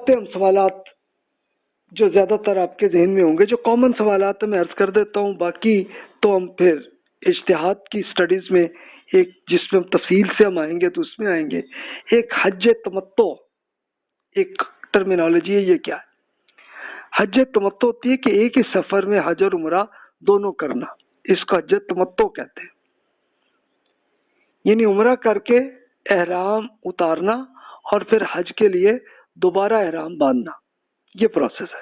باتیں ہم سوالات جو زیادہ تر آپ کے ذہن میں ہوں گے، جو کامن سوالات میں عرض کر دیتا ہوں، باقی تو ہم پھر اجتہاد کی سٹڈیز میں ایک جس میں تفصیل سے ہم آئیں گے تو اس میں آئیں گے۔ ایک حج تمتع ایک ٹرمینالوجی ہے، یہ کیا ہے؟ حج تمتع ہوتی ہے کہ ایک ہی سفر میں حج اور عمرہ دونوں کرنا، اس کو حج تمتع کہتے ہیں۔ یعنی عمرہ کر کے احرام اتارنا اور پھر حج کے لیے دوبارہ احرام باندھنا، یہ پروسیس ہے۔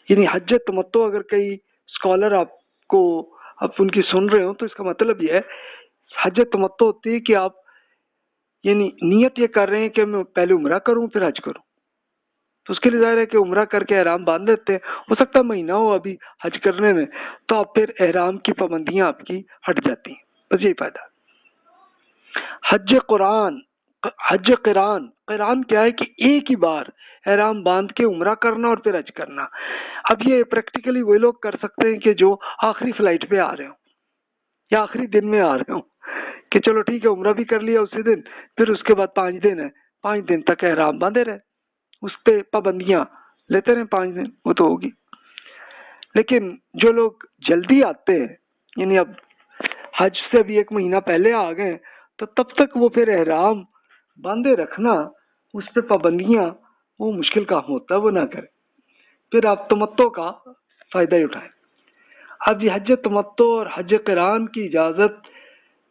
یعنی حج تمتع اگر کئی اسکالر آپ کو اب ان کی سن رہے ہوں تو اس کا مطلب یہ ہے، حج تمتع ہوتی ہے کہ آپ یعنی نیت یہ کر رہے ہیں کہ میں پہلے عمرہ کروں پھر حج کروں، تو اس کے لیے ظاہر ہے کہ عمرہ کر کے احرام باندھ دیتے ہیں، ہو سکتا ہے مہینہ ہو ابھی حج کرنے میں، تو آپ پھر احرام کی پابندیاں آپ کی ہٹ جاتی ہیں، بس یہی فائدہ۔ حج قرآن، حج قران، قران کیا ہے کہ ایک ہی بار احرام باندھ کے عمرہ کرنا اور پھر حج کرنا۔ اب یہ پریکٹیکلی وہی لوگ کر سکتے ہیں کہ جو آخری فلائٹ پہ آ رہے ہوں یا آخری دن میں آ رہے ہوں، کہ چلو ٹھیک ہے عمرہ بھی کر لیا اسی دن، پھر اس کے بعد 5 دن ہے، 5 دن تک احرام باندھے رہے، اس پہ پابندیاں لیتے رہے 5 دن، وہ تو ہوگی۔ لیکن جو لوگ جلدی آتے ہیں، یعنی اب حج سے بھی 1 مہینہ پہلے آ گئے، تو تب تک وہ پھر احرام باندھے رکھنا، اس پہ پابندیاں، وہ مشکل کام ہوتا ہے، وہ نہ کریں، پھر آپ تمتع کا فائدہ ہی اٹھائیں۔ اب یہ حج تمتع اور حج قران کی اجازت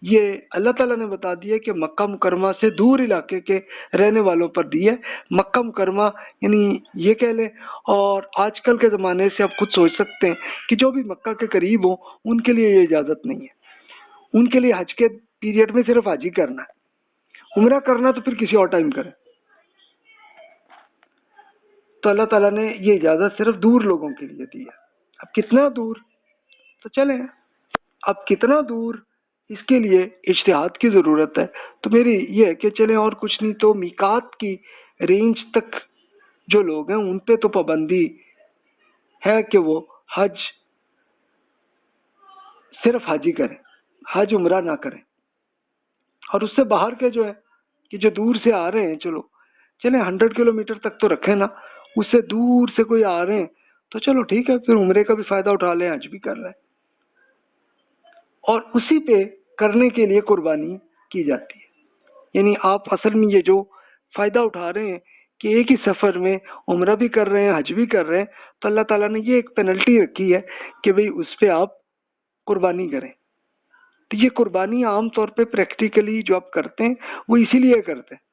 یہ اللہ تعالیٰ نے بتا دی ہے کہ مکہ مکرمہ سے دور علاقے کے رہنے والوں پر دی ہے۔ مکہ مکرمہ یعنی یہ کہہ لیں، اور آج کل کے زمانے سے آپ خود سوچ سکتے ہیں کہ جو بھی مکہ کے قریب ہوں ان کے لیے یہ اجازت نہیں ہے، ان کے لیے حج کے پیریڈ میں صرف حج ہی کرنا ہے، عمرہ کرنا تو پھر کسی اور ٹائم کریں۔ تو اللہ تعالیٰ نے یہ اجازت صرف دور لوگوں کے لیے دی ہے۔ اب کتنا دور تو چلیں، اب کتنا دور اس کے لیے اجتہاد کی ضرورت ہے، تو میری یہ ہے کہ چلیں اور کچھ نہیں تو میقات کی رینج تک جو لوگ ہیں ان پہ تو پابندی ہے کہ وہ حج صرف حج ہی کریں، حج عمرہ نہ کریں۔ اور اس سے باہر کے جو ہے کہ جو دور سے آ رہے ہیں، چلیں 100 کلومیٹر تک تو رکھیں نا، اس سے دور سے کوئی آ رہے ہیں تو چلو ٹھیک ہے، پھر عمرے کا بھی فائدہ اٹھا لیں، حج بھی کر لیں، اور اسی پہ کرنے کے لیے قربانی کی جاتی ہے۔ یعنی آپ اصل میں یہ جو فائدہ اٹھا رہے ہیں کہ ایک ہی سفر میں عمرہ بھی کر رہے ہیں، حج بھی کر رہے ہیں، تو اللہ تعالیٰ نے یہ ایک پینلٹی رکھی ہے کہ بھئی اس پہ آپ قربانی کریں۔ تو یہ قربانی عام طور پہ پریکٹیکلی جو آپ کرتے ہیں وہ اسی لیے کرتے ہیں،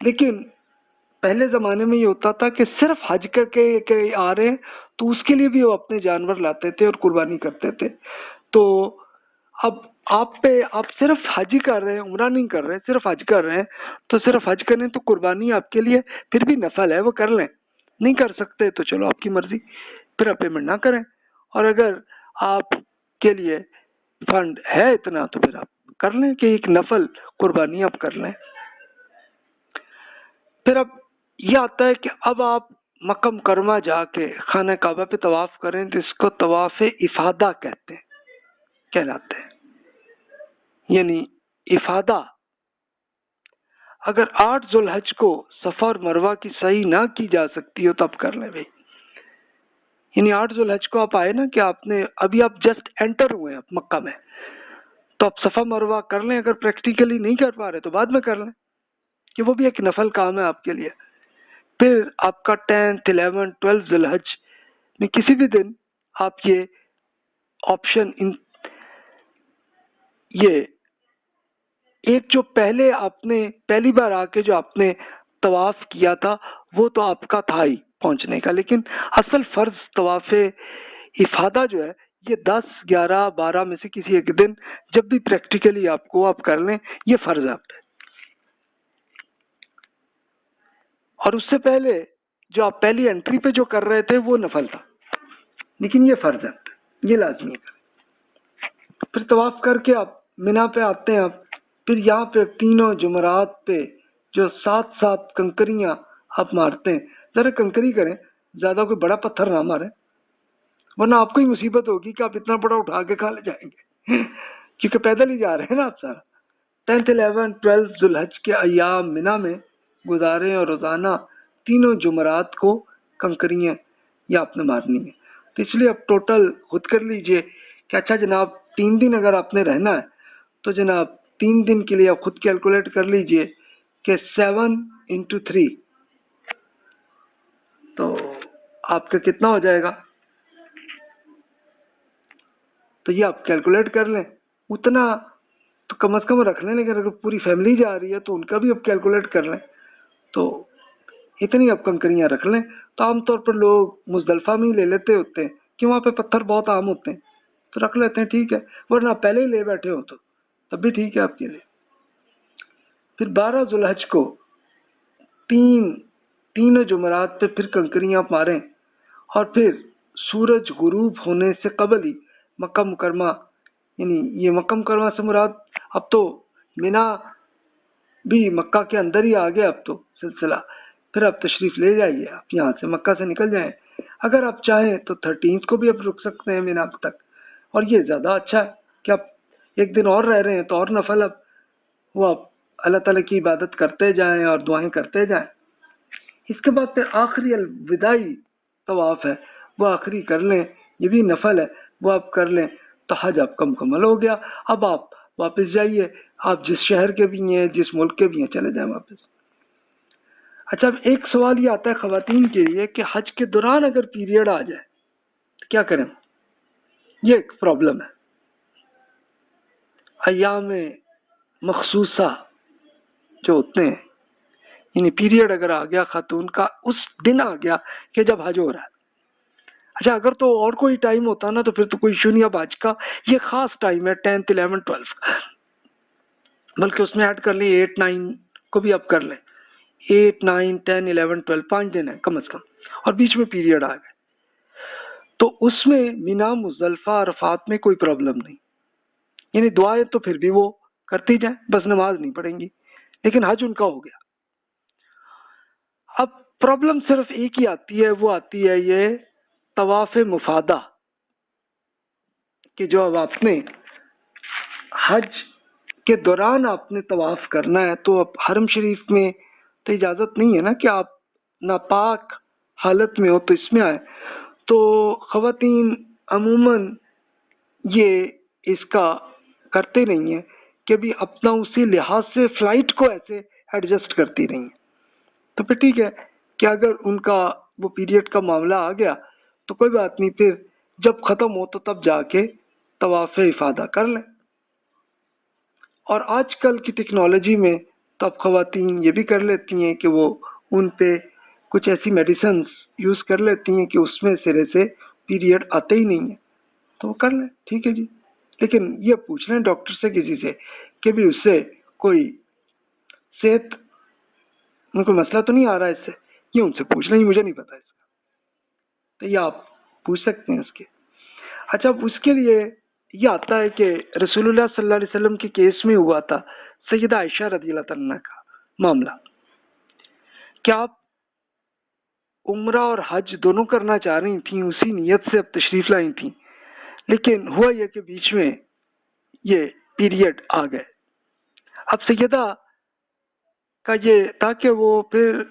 لیکن پہلے زمانے میں یہ ہوتا تھا کہ صرف حج کر کے آ رہے ہیں تو اس کے لیے بھی وہ اپنے جانور لاتے تھے اور قربانی کرتے تھے۔ تو اب آپ صرف حج ہی کر رہے ہیں، عمرہ نہیں کر رہے، صرف حج کر رہے ہیں، تو صرف حج کریں تو قربانی آپ کے لیے پھر بھی نفل ہے، وہ کر لیں، نہیں کر سکتے تو چلو آپ کی مرضی، پھر آپ پیمنٹ نہ کریں، اور اگر آپ کے لیے فنڈ ہے اتنا تو پھر آپ کر لیں کہ ایک نفل قربانی آپ کر لیں۔ پھر اب یہ آتا ہے کہ اب آپ مکہ مکرمہ جا کے خانہ کعبہ پہ طواف کریں تو اس کو طواف افادہ کہلاتے ہیں۔ یعنی افادہ اگر 8 ذوالحج کو صفا اور مروہ کی صحیح نہ کی جا سکتی ہو تو آپ کر لیں بھائی۔ یعنی 8 ذوالحج کو آپ آئے نا کہ ابھی آپ جسٹ انٹر ہوئے ہیں مکہ میں، تو آپ صفا مروہ کر لیں، اگر پریکٹیکلی نہیں کر پا رہے تو بعد میں کر لیں، کہ وہ بھی ایک نفل کام ہے آپ کے لیے۔ پھر آپ کا 10th 11th 12th ذوالحج میں کسی بھی دن آپ یہ آپشن یہ ایک جو پہلے آپ نے پہلی بار آ کے جو آپ نے طواف کیا تھا وہ تو آپ کا تھا ہی پہنچنے کا، لیکن اصل فرض طواف افادہ جو ہے یہ 10 11 12 میں سے کسی ایک دن جب بھی پریکٹیکلی آپ کر لیں، یہ فرض ہے آپ پہ۔ اور اس سے پہلے جو آپ پہلی انٹری پہ جو کر رہے تھے وہ نفل تھا، لیکن یہ فرض ہے، یہ لازمی ہے۔ پھر طواف کر کے آپ مینا پہ آتے ہیں، آپ پھر یہاں پہ تینوں جمرات پہ جو 7 کنکریاں آپ مارتے ہیں، ذرا کنکری کریں، زیادہ کوئی بڑا پتھر نہ ماریں، ورنہ آپ کو ہی مصیبت ہوگی کہ آپ اتنا بڑا اٹھا کے کھا لے جائیں گے، کیونکہ پیدل ہی جا رہے ہیں نا آپ سارا۔ 10th 11th 12th ذوالحج کے ایام مینا میں گزاریں اور روزانہ تینوں جمعرات کو کنکریاں یہ آپ نے مارنی ہے. تو اس لیے اب ٹوٹل خود کر لیجئے کہ اچھا جناب 3 دن اگر آپ نے رہنا ہے تو جناب 3 دن کے لیے آپ خود کیلکولیٹ کر لیجئے کہ 7 into 3 تو آپ کا کتنا ہو جائے گا. تو یہ آپ کیلکولیٹ کر لیں, اتنا تو کم از کم رکھ لیں, لیکن اگر پوری فیملی جا رہی ہے تو ان کا بھی آپ کیلکولیٹ کر لیں. تو اتنی آپ کنکریاں رکھ لیں. تو عام طور پر لوگ مزدلفہ میں ہی لے لیتے ہوتے ہیں کہ وہاں پہ پتھر بہت عام ہوتے ہیں, تو رکھ لیتے ہیں, ٹھیک ہے, ورنہ پہلے ہی لے بیٹھے ہو تو تب بھی ٹھیک ہے آپ کے لیے. پھر 12 ذوالحج کو تینوں جمعرات پہ پھر کنکریاں ماریں, اور پھر سورج غروب ہونے سے قبل ہی مکہ مکرمہ, یعنی یہ مکہ مکرمہ سے مراد اب تو مینا بھی مکہ کے اندر ہی آ گیا اب تو سلسلہ. پھر آپ تشریف لے جائیے, آپ یہاں سے مکہ سے نکل جائیں. اگر آپ چاہیں تو 13 کو بھی آپ رک سکتے ہیں مینا تک, اور یہ زیادہ اچھا ہے کہ آپ ایک دن اور رہ رہے ہیں تو اور نفل اب وہ آپ اللہ تعالیٰ کی عبادت کرتے جائیں اور دعائیں کرتے جائیں. اس کے بعد پھر آخری الوداعی طواف ہے, وہ آخری کر لیں, یہ بھی نفل ہے, وہ آپ کر لیں تو حج آپ کا مکمل ہو گیا. اب آپ واپس جائیے, آپ جس شہر کے بھی ہیں جس ملک کے بھی ہیں چلے جائیں واپس. اچھا, اب ایک سوال یہ آتا ہے خواتین کے لیے کہ حج کے دوران اگر پیریڈ آ جائے تو کیا کریں. یہ ایک پرابلم ہے. ایام مخصوصہ جو ہوتے ہیں, یعنی پیریڈ اگر آ گیا خاتون کا, اس دن آ گیا کہ جب حج ہو رہا ہے. اچھا, اگر تو اور کوئی ٹائم ہوتا نا تو پھر تو کوئی ایشو نہیں. اب حج کا یہ خاص ٹائم ہے 10th 11th 12th, بلکہ اس میں ایڈ کر لیں 8 9 کو بھی آپ کر لیں. 8 9 10 11 12 5 دن ہے کم از کم, اور بیچ میں پیریڈ آ گئے تو اس میں مینا مزدلفہ عرفات میں کوئی پرابلم نہیں. یعنی دعائیں تو پھر بھی وہ کرتی جائیں, بس نماز نہیں پڑھیں گی, لیکن حج ان کا ہو گیا. اب پرابلم صرف ایک ہی آتی ہے, وہ آتی ہے یہ طواف مفادہ, کہ جو اب آپ نے حج کے دوران آپ نے طواف کرنا ہے تو اب حرم شریف میں تو اجازت نہیں ہے نا کہ آپ ناپاک حالت میں ہو تو اس میں آئے. تو خواتین عموماً یہ اس کا کرتے نہیں ہیں کہ بھی اپنا اسی لحاظ سے فلائٹ کو ایسے ایڈجسٹ کرتی رہی ہیں. تو پھر ٹھیک ہے کہ اگر ان کا وہ پیریڈ کا معاملہ آ گیا تو کوئی بات نہیں, پھر جب ختم ہو تو تب جا کے طواف افادہ کر لیں. اور آج کل کی ٹیکنالوجی میں تو اب خواتین یہ بھی کر لیتی ہیں کہ وہ ان پہ کچھ ایسی میڈیسنز یوز کر لیتی ہیں کہ اس میں سرے سے پیریڈ آتے ہی نہیں ہیں, تو وہ کر لیں, ٹھیک ہے جی. لیکن یہ پوچھ لیں ڈاکٹر سے کسی سے کہ بھی اس سے کوئی صحت ان کو مسئلہ تو نہیں آ رہا ہے اس سے, یہ ان سے پوچھ لیں, مجھے نہیں پتا اس کا, تو یہ آپ پوچھ سکتے ہیں اس کے. اچھا, اب اس کے لیے یہ آتا ہے کہ رسول اللہ صلی اللہ علیہ وسلم کے کیس میں ہوا تھا سیدہ عائشہ رضی اللہ عنہا کا معاملہ, کہ آپ عمرہ اور حج دونوں کرنا چاہ رہی تھیں, اسی نیت سے اب تشریف لائی تھیں, لیکن ہوا یہ کہ بیچ میں یہ پیریڈ آ گئے. اب سیدہ کا یہ تھا کہ وہ پھر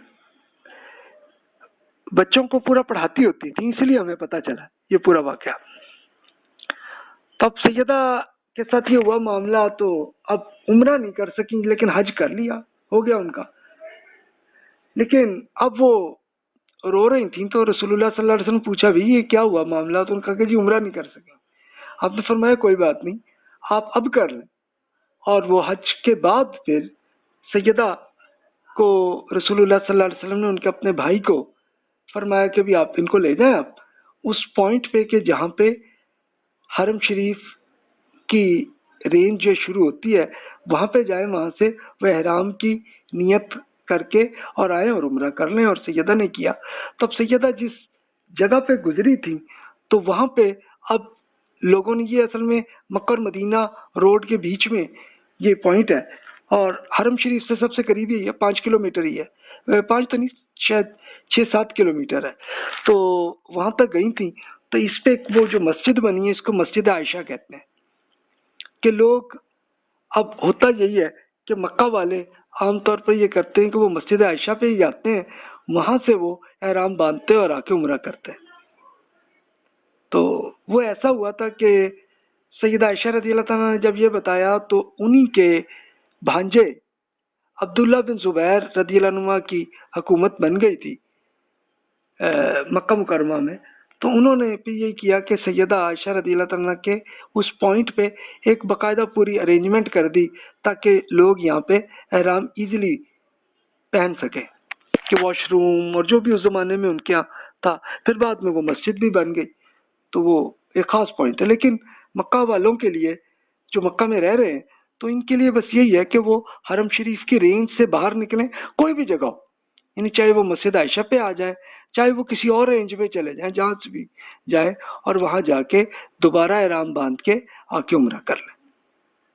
بچوں کو پورا پڑھاتی ہوتی تھی, اس لیے ہمیں پتا چلا یہ پورا واقعہ. تو اب سیدہ کے ساتھ یہ ہوا معاملہ, تو اب عمرہ نہیں کر سکیں لیکن حج کر لیا, ہو گیا ان کا. لیکن اب وہ رو رہی تھیں تو رسول اللہ صلی اللہ علیہ وسلم پوچھا بھی یہ کیا ہوا معاملہ, تو ان کا کہ جی عمرہ نہیں کر سکیں. آپ نے فرمایا کوئی بات نہیں, آپ اب کر لیں. اور وہ حج کے بعد پھر سیدہ کو رسول اللہ صلی اللہ علیہ وسلم نے ان کے اپنے بھائی کو فرمایا کہ بھی آپ ان کو لے جائیں آپ اس پوائنٹ پہ کہ جہاں پہ حرم شریف کی رینج جو شروع ہوتی ہے وہاں پہ جائیں, وہاں سے وہ احرام کی نیت کر کے اور آئے اور عمرہ کر لیں. اور سیدہ نے کیا. تو اب سیدہ جس جگہ پہ گزری تھی تو وہاں پہ اب لوگوں نے یہ اصل میں مکہ اور مدینہ روڈ کے بیچ میں یہ پوائنٹ ہے, اور حرم شریف سے سب سے قریبی ہے 5 کلومیٹر ہی ہے, 5 تو نہیں شاید 6-7 کلومیٹر ہے. تو وہاں تک گئی تھی. تو اس پہ وہ جو مسجد بنی ہے اس کو مسجد عائشہ کہتے ہیں, کہ لوگ اب ہوتا یہی ہے کہ مکہ والے عام طور پر یہ کرتے ہیں کہ وہ مسجد عائشہ پہ ہی جاتے ہیں، وہاں سے وہ احرام باندھتے ہیں اور آ کے عمرہ کرتے ہیں۔ تو وہ ایسا ہوا تھا کہ سیدہ عائشہ رضی اللہ تعالیٰ نے جب یہ بتایا تو انہی کے بھانجے عبداللہ بن زبیر رضی اللہ عنہ کی حکومت بن گئی تھی مکہ مکرمہ میں، تو انہوں نے پھر یہ کیا کہ سیدہ عائشہ رضی اللہ تعالیٰ کے اس پوائنٹ پہ ایک باقاعدہ پوری ارینجمنٹ کر دی تاکہ لوگ یہاں پہ احرام ایزیلی پہن سکیں، کہ واش روم اور جو بھی اس زمانے میں ان کے یہاں تھا، پھر بعد میں وہ مسجد بھی بن گئی، تو وہ ایک خاص پوائنٹ ہے۔ لیکن مکہ والوں کے لیے جو مکہ میں رہ رہے ہیں تو ان کے لیے بس یہی ہے کہ وہ حرم شریف کی رینج سے باہر نکلیں، کوئی بھی جگہ ہو، یعنی چاہے وہ مسجد عائشہ پہ آ جائیں، چاہے وہ کسی اور رینج پہ چلے جائیں، جہاں سے بھی جائیں، اور وہاں جا کے دوبارہ احرام باندھ کے آ کے عمرہ کر لیں۔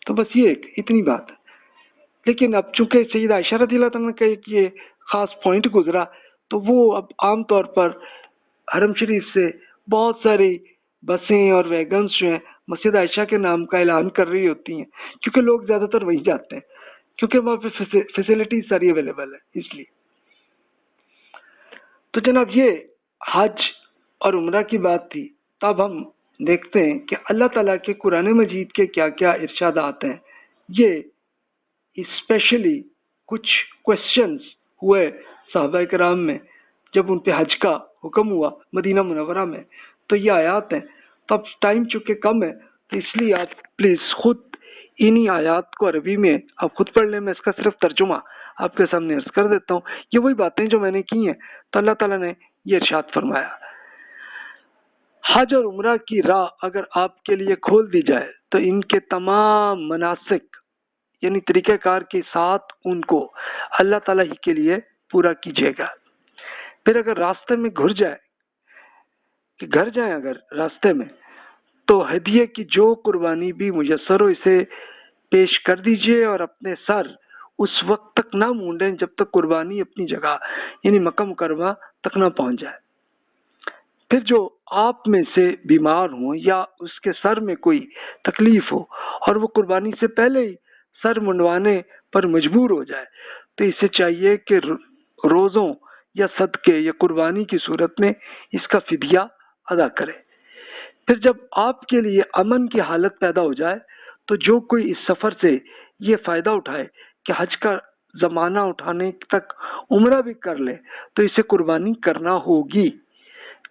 تو بس یہ اتنی بات ہے۔ لیکن اب چونکہ سیدہ عائشہ رضی اللہ تعالیٰ کا ایک یہ خاص پوائنٹ گزرا، تو وہ اب عام طور پر حرم شریف سے بہت ساری بسیں اور ویگنز جو ہیں مسجد عائشہ کے نام کا اعلان کر رہی ہوتی ہیں، کیونکہ لوگ زیادہ تر وہیں جاتے ہیں، کیونکہ وہاں پہ فیسلٹیز ساری اویلیبل ہے اس لیے۔ تو جناب یہ حج اور عمرہ کی بات تھی۔ تب ہم دیکھتے ہیں کہ اللہ تعالیٰ کے قرآن مجید کے کیا کیا ارشادات ہیں۔ یہ اسپیشلی کچھ کوشچنز ہوئے صحابہ کرام میں جب ان پہ حج کا حکم ہوا مدینہ منورہ میں، تو یہ آیات ہیں۔ تو اب ٹائم چونکہ کم ہے تو اس لیے آپ پلیز خود انہی آیات کو عربی میں آپ خود پڑھ لیں، میں اس کا صرف ترجمہ آپ کے سامنے عرض کر دیتا ہوں۔ یہ وہی باتیں جو میں نے کی ہیں، تو اللہ تعالیٰ نے یہ ارشاد فرمایا، حج اور عمرہ کی راہ اگر آپ کے لیے کھول دی جائے تو ان کے تمام مناسک یعنی طریقہ کار کے ساتھ ان کو اللہ تعالیٰ ہی کے لیے پورا کیجیے گا۔ پھر اگر راستے میں گھر جائیں اگر راستے میں، تو ہدیے کی جو قربانی بھی میسر ہو اسے پیش کر دیجئے، اور اپنے سر اس وقت تک نہ مونڈیں جب تک قربانی اپنی جگہ یعنی مکہ مکرمہ تک نہ پہنچ جائے۔ پھر جو آپ میں سے بیمار ہوں یا اس کے سر میں کوئی تکلیف ہو اور وہ قربانی سے پہلے ہی سر منڈوانے پر مجبور ہو جائے، تو اسے چاہیے کہ روزوں یا صدقے یا قربانی کی صورت میں اس کا فدیہ ادا کرے۔ پھر جب آپ کے لیے امن کی حالت پیدا ہو جائے تو جو کوئی اس سفر سے یہ فائدہ اٹھائے کہ حج کا زمانہ اٹھانے تک عمرہ بھی کر لے، تو اسے قربانی کرنا ہوگی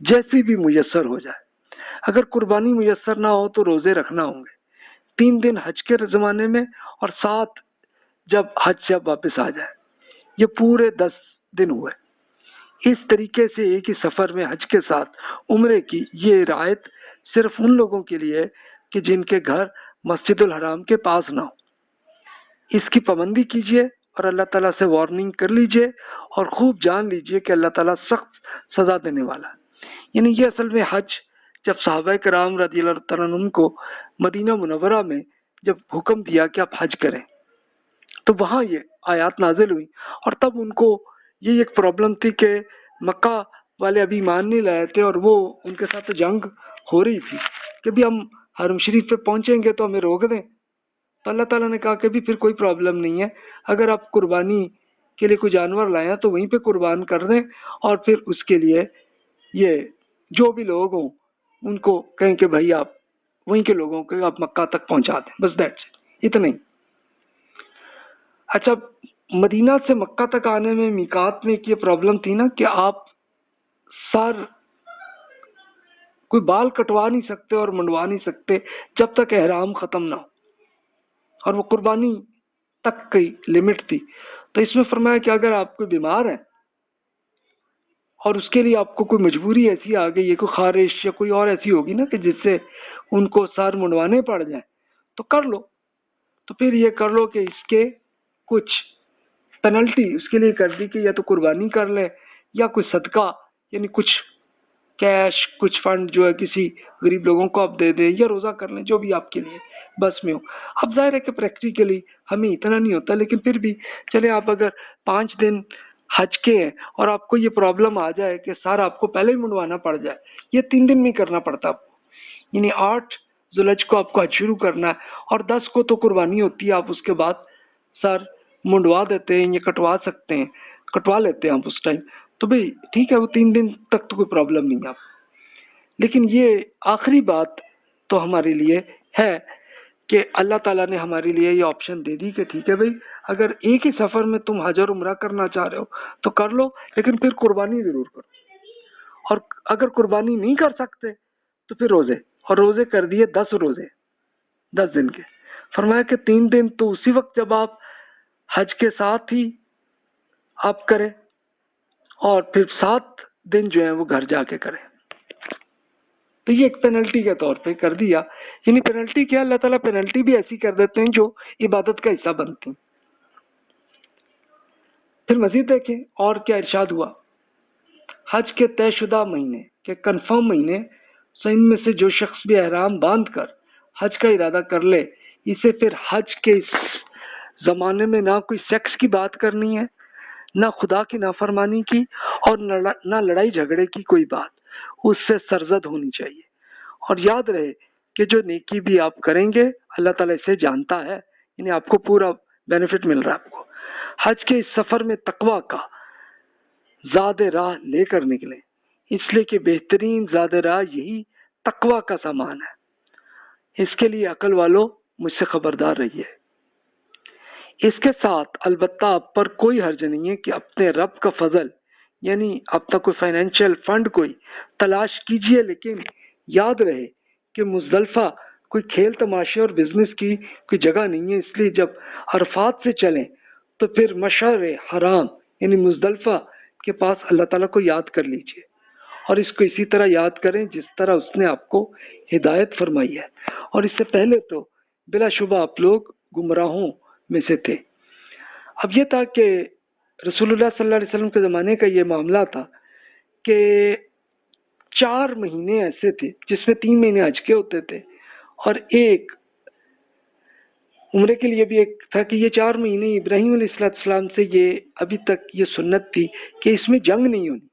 جیسی بھی میسر ہو جائے۔ اگر قربانی میسر نہ ہو تو روزے رکھنا ہوں گے 3 دن حج کے زمانے میں اور 7 جب حج سے واپس آ جائے، یہ پورے 10 دن ہوئے۔ اس طریقے سے ایک ہی سفر میں حج کے ساتھ عمرے کی یہ رعایت صرف ان لوگوں کے لیے ہے کہ جن کے گھر مسجد الحرام کے پاس نہ ہو۔ اس کی پابندی کیجیے اور اللہ تعالیٰ سے وارننگ کر لیجیے اور خوب جان لیجیے کہ اللہ تعالیٰ سخت سزا دینے والا ہے۔ یعنی یہ اصل میں حج جب صحابہ کرام رضی اللہ تعالیٰ عنہ کو مدینہ منورہ میں جب حکم دیا کہ آپ حج کریں، تو وہاں یہ آیات نازل ہوئی، اور تب ان کو یہ ایک پرابلم تھی کہ مکہ والے ابھی ایمان نہیں لائے تھے، اور وہ ان کے ساتھ جنگ ہو رہی تھی کہ بھی ہم حرم شریف پہ پہنچیں گے تو ہمیں روک دیں۔ تو اللہ تعالیٰ نے کہا کہ بھی پھر کوئی پرابلم نہیں ہے، اگر آپ قربانی کے لیے کوئی جانور لائیں ہیں تو وہیں پہ قربان کر دیں، اور پھر اس کے لیے یہ جو بھی لوگ ہوں ان کو کہیں کہ بھائی آپ وہیں کے لوگوں کو آپ مکہ تک پہنچا دیں، بس دیٹس اتنا ہی۔ اچھا، مدینہ سے مکہ تک آنے میں میقات میں ایک یہ پرابلم تھی نا کہ آپ سر کوئی بال کٹوا نہیں سکتے اور منڈوا نہیں سکتے جب تک احرام ختم نہ ہو، اور وہ قربانی تک کی لمٹ تھی۔ تو اس میں فرمایا کہ اگر آپ کوئی بیمار ہیں اور اس کے لیے آپ کو کوئی مجبوری ایسی آ گئی ہے، کوئی خارش یا کوئی اور ایسی ہوگی نا کہ جس سے ان کو سر منڈوانے پڑ جائیں، تو کر لو۔ تو پھر یہ کر لو کہ اس کے کچھ پینلٹی اس کے لیے کر دی کہ یا تو قربانی کر لیں یا کوئی صدقہ یعنی کچھ کیش کچھ فنڈ جو ہے کسی غریب لوگوں کو آپ دے دیں یا روزہ کر لیں، جو بھی آپ کے لیے بس میں ہو۔ اب ظاہر ہے کہ پریکٹیکلی ہمیں اتنا نہیں ہوتا، لیکن پھر بھی چلے آپ اگر 5 دن حج کے ہیں اور آپ کو یہ پرابلم آ جائے کہ سر آپ کو پہلے ہی منڈوانا پڑ جائے، یہ 3 دن میں کرنا پڑتا آپ کو، یعنی 8 ذوالحج کو آپ کو حج شروع کرنا ہے اور 10 کو تو قربانی ہوتی ہے، آپ اس کے بعد سر منڈوا دیتے ہیں یا کٹوا سکتے ہیں کٹوا لیتے ہیں آپ اس ٹائم تو بھائی ٹھیک ہے، وہ 3 دن تک تو کوئی پرابلم نہیں ہے آپ. لیکن یہ آخری بات تو ہمارے لیے ہے کہ اللہ تعالیٰ نے ہمارے لیے یہ آپشن دے دی کہ ٹھیک ہے بھائی، اگر ایک ہی سفر میں تم حج اور عمرہ کرنا چاہ رہے ہو تو کر لو، لیکن پھر قربانی ضرور کرو. اور اگر قربانی نہیں کر سکتے تو پھر روزے، اور روزے کر دیے 10 روزے 10 دن کے. فرمایا کہ 3 دن تو اسی وقت جب آپ حج کے ساتھ ہی آپ کریں، اور پھر 7 دن جو ہیں وہ گھر جا کے کریں. تو یہ ایک پینلٹی کے طور پہ کر دیا. یعنی پینلٹی کیا، اللہ تعالیٰ پینلٹی بھی ایسی کر دیتے ہیں جو عبادت کا حصہ بنتی ہیں. پھر مزید دیکھیں اور کیا ارشاد ہوا. حج کے طے شدہ مہینے کے کنفرم مہینے، سو ان میں سے جو شخص بھی احرام باندھ کر حج کا ارادہ کر لے، اسے پھر حج کے اس زمانے میں نہ کوئی سیکس کی بات کرنی ہے، نہ خدا کی نافرمانی کی، اور نہ لڑائی جھگڑے کی کوئی بات اس سے سرزد ہونی چاہیے. اور یاد رہے کہ جو نیکی بھی آپ کریں گے اللہ تعالیٰ اسے جانتا ہے، یعنی آپ کو پورا بینیفٹ مل رہا ہے. آپ کو حج کے اس سفر میں تقویٰ کا زاد راہ لے کر نکلیں، اس لیے کہ بہترین زاد راہ یہی تقویٰ کا سامان ہے. اس کے لیے عقل والو مجھ سے خبردار رہیے. اس کے ساتھ البتہ آپ پر کوئی حرج نہیں ہے کہ اپنے رب کا فضل، یعنی اپنا کوئی فائنینشیل فنڈ کوئی تلاش کیجئے، لیکن یاد رہے کہ مزدلفہ کوئی کھیل تماشے اور بزنس کی کوئی جگہ نہیں ہے. اس لیے جب عرفات سے چلیں تو پھر مشعر حرام یعنی مزدلفہ کے پاس اللہ تعالیٰ کو یاد کر لیجئے، اور اس کو اسی طرح یاد کریں جس طرح اس نے آپ کو ہدایت فرمائی ہے. اور اس سے پہلے تو بلا شبہ آپ لوگ گمراہوں میں سے تھے. اب یہ تھا کہ رسول اللہ صلی اللہ علیہ وسلم کے زمانے کا یہ معاملہ تھا کہ 4 مہینے ایسے تھے جس میں 3 مہینے حج کے ہوتے تھے، اور ایک عمرے کے لیے بھی ایک تھا کہ یہ 4 مہینے ابراہیم علیہ السلام سے یہ ابھی تک یہ سنت تھی کہ اس میں جنگ نہیں ہونی.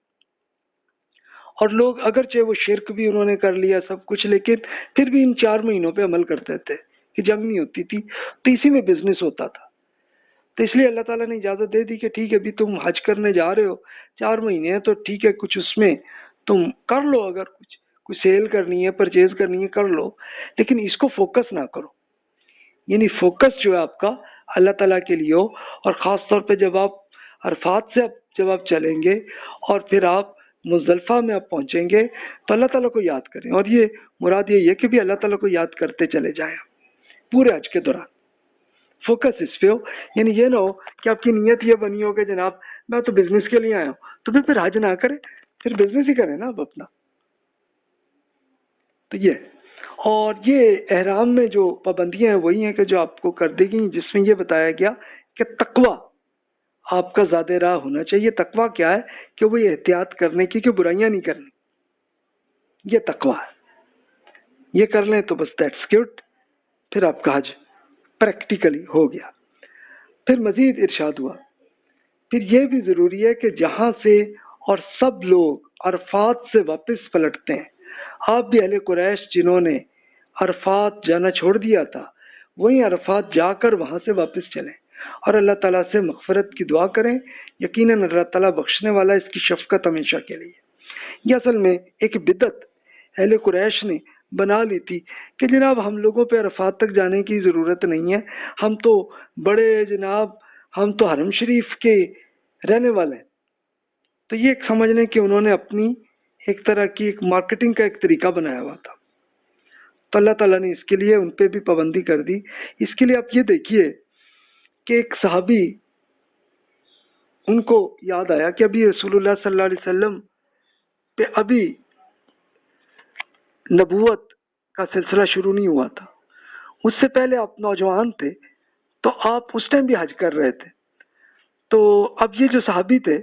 اور لوگ اگرچہ وہ شرک بھی انہوں نے کر لیا سب کچھ، لیکن پھر بھی ان 4 مہینوں پہ عمل کرتے تھے کہ جنگ نہیں ہوتی تھی، تو اسی میں بزنس ہوتا تھا. تو اس لیے اللہ تعالیٰ نے اجازت دے دی کہ ٹھیک ہے بھی تم حج کرنے جا رہے ہو 4 مہینے ہیں تو ٹھیک ہے کچھ اس میں تم کر لو، اگر کچھ سیل کرنی ہے پرچیز کرنی ہے کر لو، لیکن اس کو فوکس نہ کرو. یعنی فوکس جو ہے آپ کا اللہ تعالیٰ کے لیے ہو. اور خاص طور پہ جب آپ عرفات سے جب آپ چلیں گے اور پھر آپ مزدلفہ میں آپ پہنچیں گے تو اللہ تعالیٰ کو یاد کریں. اور یہ مراد یہ ہے کہ بھی اللہ تعالیٰ کو یاد کرتے چلے جائیں پورے حج کے دوران. فوکس اس پہ ہو، یعنی یہ نہ ہو کہ آپ کی نیت یہ بنی ہو کہ جناب میں تو بزنس کے لیے آیا ہوں، تو پھر حج نہ کریں، پھر بزنس ہی کریں نا اب اپنا. تو یہ اور یہ احرام میں جو پابندیاں ہیں وہی ہیں کہ جو آپ کو کر دی گئی، جس میں یہ بتایا گیا کہ تقویٰ آپ کا زیادہ راہ ہونا چاہیے. تقویٰ کیا ہے کہ وہ یہ احتیاط کرنے کی کہ برائیاں نہیں کرنی، یہ تقویٰ ہے. یہ کر لیں تو بس دیٹس گڈ، پھر آپ کا حج پریکٹیکلی ہو گیا. پھر مزید ارشاد ہوا، پھر یہ بھی ضروری ہے کہ جہاں سے اور سب لوگ عرفات سے واپس پلٹتے ہیں، آپ بھی اہل قریش جنہوں نے عرفات جانا چھوڑ دیا تھا وہیں عرفات جا کر وہاں سے واپس چلیں اور اللہ تعالیٰ سے مغفرت کی دعا کریں. یقیناً اللہ تعالیٰ بخشنے والا، اس کی شفقت ہمیشہ کے لیے. یہ اصل میں ایک بدعت اہل قریش نے بنا لی تھی کہ جناب ہم لوگوں پہ عرفات تک جانے کی ضرورت نہیں ہے، ہم تو بڑے جناب ہم تو حرم شریف کے رہنے والے ہیں. تو یہ ایک سمجھ لیں کہ انہوں نے اپنی ایک طرح کی ایک مارکیٹنگ کا ایک طریقہ بنایا ہوا تھا. تو اللہ تعالیٰ نے اس کے لیے ان پہ بھی پابندی کر دی. اس کے لیے آپ یہ دیکھیے کہ ایک صحابی ان کو یاد آیا کہ ابھی رسول اللہ صلی اللہ علیہ وسلم پہ ابھی نبوت کا سلسلہ شروع نہیں ہوا تھا، اس سے پہلے آپ نوجوان تھے تو آپ اس ٹائم بھی حج کر رہے تھے. تو اب یہ جو صحابی تھے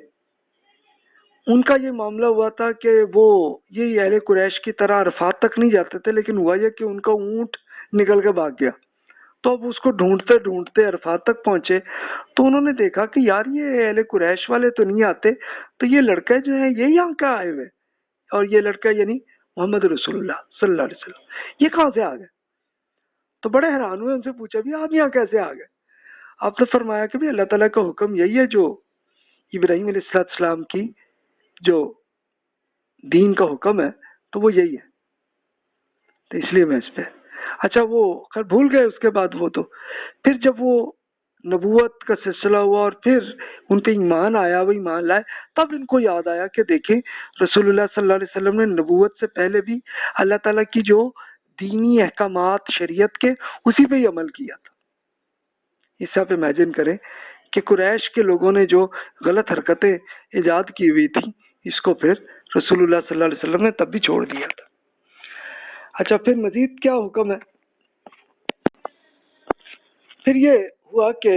ان کا یہ معاملہ ہوا تھا کہ وہ یہ اہل قریش کی طرح عرفات تک نہیں جاتے تھے، لیکن ہوا یہ کہ ان کا اونٹ نکل کے بھاگ گیا. تو اب اس کو ڈھونڈتے ڈھونڈتے عرفات تک پہنچے تو انہوں نے دیکھا کہ یار یہ اہل قریش والے تو نہیں آتے، تو یہ لڑکے جو ہیں یہ یہاں کہاں آئے ہوئے، اور یہ لڑکا یعنی محمد رسول اللہ صلی اللہ علیہ وسلم یہ کہاں سے آ گئے. تو بڑے حیران ہوئے، ان سے پوچھا بھی آپ یہاں کیسے آ گئے. آپ نے فرمایا کہ بھی اللہ تعالیٰ کا حکم یہی ہے جو ابراہیم علیہ السلام کی جو دین کا حکم ہے تو وہ یہی ہے، تو اس لیے میں اس پہ اچھا وہ خیر بھول گئے اس کے بعد وہ تو پھر جب وہ نبوت کا سلسلہ ہوا اور پھر ان پہ ایمان آیا، وہ ایمان لائے، تب ان کو یاد آیا کہ دیکھیں رسول اللہ صلی اللہ علیہ وسلم نے نبوت سے پہلے بھی اللہ تعالیٰ کی جو دینی احکامات شریعت کے اسی پہ ہی عمل کیا تھا۔ اس سے آپ امیجن کریں کہ قریش کے لوگوں نے جو غلط حرکتیں ایجاد کی ہوئی تھی اس کو پھر رسول اللہ صلی اللہ علیہ وسلم نے تب بھی چھوڑ دیا تھا۔ اچھا پھر مزید کیا حکم ہے؟ پھر یہ ہوا کہ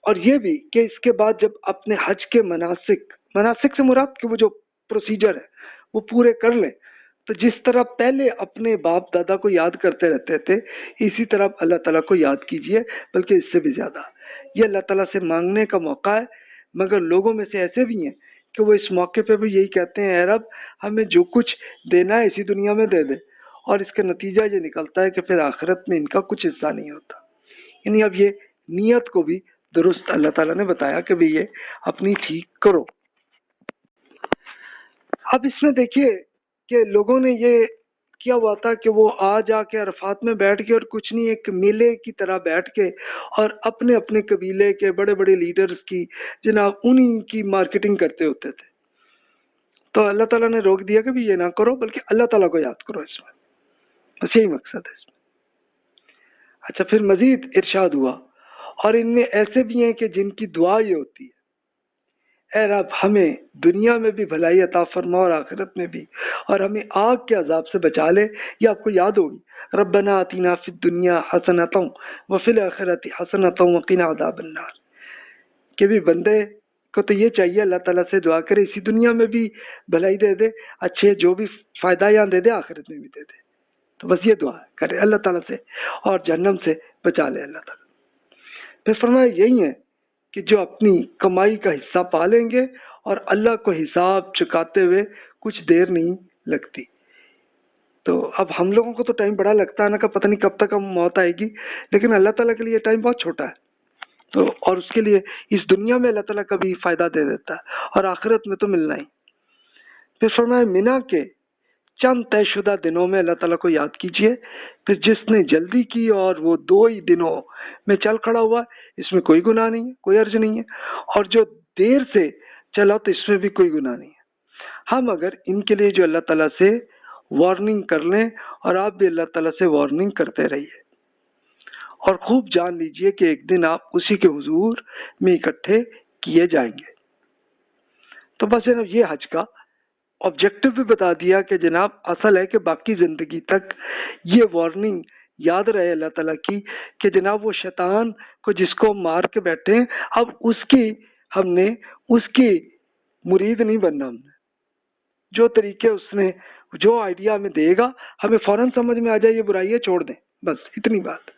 اور یہ بھی کہ اس کے بعد جب اپنے حج کے مناسک سے مراد کہ وہ جو پروسیجر ہے وہ پورے کر لیں تو جس طرح پہلے اپنے باپ دادا کو یاد کرتے رہتے تھے اسی طرح اللہ تعالیٰ کو یاد کیجئے، بلکہ اس سے بھی زیادہ۔ یہ اللہ تعالیٰ سے مانگنے کا موقع ہے، مگر لوگوں میں سے ایسے بھی ہیں کہ وہ اس موقع پہ بھی یہی کہتے ہیں اے رب ہمیں جو کچھ دینا ہے اسی دنیا میں دے دے، اور اس کا نتیجہ یہ نکلتا ہے کہ پھر آخرت میں ان کا کچھ حصہ نہیں ہوتا۔ یعنی اب یہ نیت کو بھی درست اللہ تعالیٰ نے بتایا کہ بھی یہ اپنی ٹھیک کرو۔ اب اس میں دیکھیے کہ لوگوں نے یہ کیا ہوا تھا کہ وہ آ جا کے عرفات میں بیٹھ کے اور کچھ نہیں ایک میلے کی طرح بیٹھ کے اور اپنے اپنے قبیلے کے بڑے بڑے لیڈرز کی جناب انہی کی مارکیٹنگ کرتے ہوتے تھے۔ تو اللہ تعالیٰ نے روک دیا کہ بھی یہ نہ کرو، بلکہ اللہ تعالیٰ کو یاد کرو اس میں، بس یہی مقصد ہے اس میں۔ اچھا پھر مزید ارشاد ہوا اور ان میں ایسے بھی ہیں کہ جن کی دعا یہ ہوتی ہے اے رب ہمیں دنیا میں بھی بھلائی عطا فرما اور آخرت میں بھی، اور ہمیں آگ کے عذاب سے بچا لے۔ یہ آپ کو یاد ہوگی، ربنا آتینا فی الدنیا حسنۃ وفی الآخرۃ حسنۃ وقنا عذاب النار، کہ بھی بندے کو تو یہ چاہیے اللہ تعالیٰ سے دعا کرے اسی دنیا میں بھی بھلائی دے دے، اچھے جو بھی فائدہ یہاں دے دے آخرت میں بھی دے دے۔ تو بس یہ دعا کرے اللہ تعالیٰ سے اور جہنم سے بچا لے اللہ تعالیٰ۔ پھر فرمایا یہی ہے کہ جو اپنی کمائی کا حصہ پا لیں گے اور اللہ کو حساب چکاتے ہوئے کچھ دیر نہیں لگتی۔ تو اب ہم لوگوں کو تو ٹائم بڑا لگتا ہے نا کہ پتہ نہیں کب تک ہم موت آئے گی، لیکن اللہ تعالیٰ کے لیے ٹائم بہت چھوٹا ہے، تو اور اس کے لیے اس دنیا میں اللہ تعالیٰ کا بھی فائدہ دے دیتا ہے اور آخرت میں تو ملنا ہی۔ پھر فرمایا مینا کے چند طے شدہ دنوں میں اللہ تعالیٰ کو یاد کیجئے، پھر جس نے جلدی کی اور وہ 2 ہی دنوں میں چل کھڑا ہوا اس میں کوئی گناہ نہیں ہے، کوئی حرج نہیں ہے، اور جو دیر سے چلا تو اس میں بھی کوئی گناہ نہیں ہے۔ ہم اگر ان کے لیے جو اللہ تعالیٰ سے وارننگ کر لیں، اور آپ بھی اللہ تعالیٰ سے وارننگ کرتے رہیے، اور خوب جان لیجئے کہ ایک دن آپ اسی کے حضور میں اکٹھے کیے جائیں گے۔ تو بس یہ حج کا آبجیکٹو بھی بتا دیا کہ جناب اصل ہے کہ باقی زندگی تک یہ وارننگ یاد رہے اللہ تعالیٰ کی کہ جناب وہ شیطان کو جس کو مار کے بیٹھے ہیں اب ہم نے اس کی مرید نہیں بننا، ہم نے جو طریقے اس نے جو آئیڈیا ہمیں دے گا ہمیں فوراً سمجھ میں آ جائے یہ برائی ہے چھوڑ دیں، بس اتنی بات۔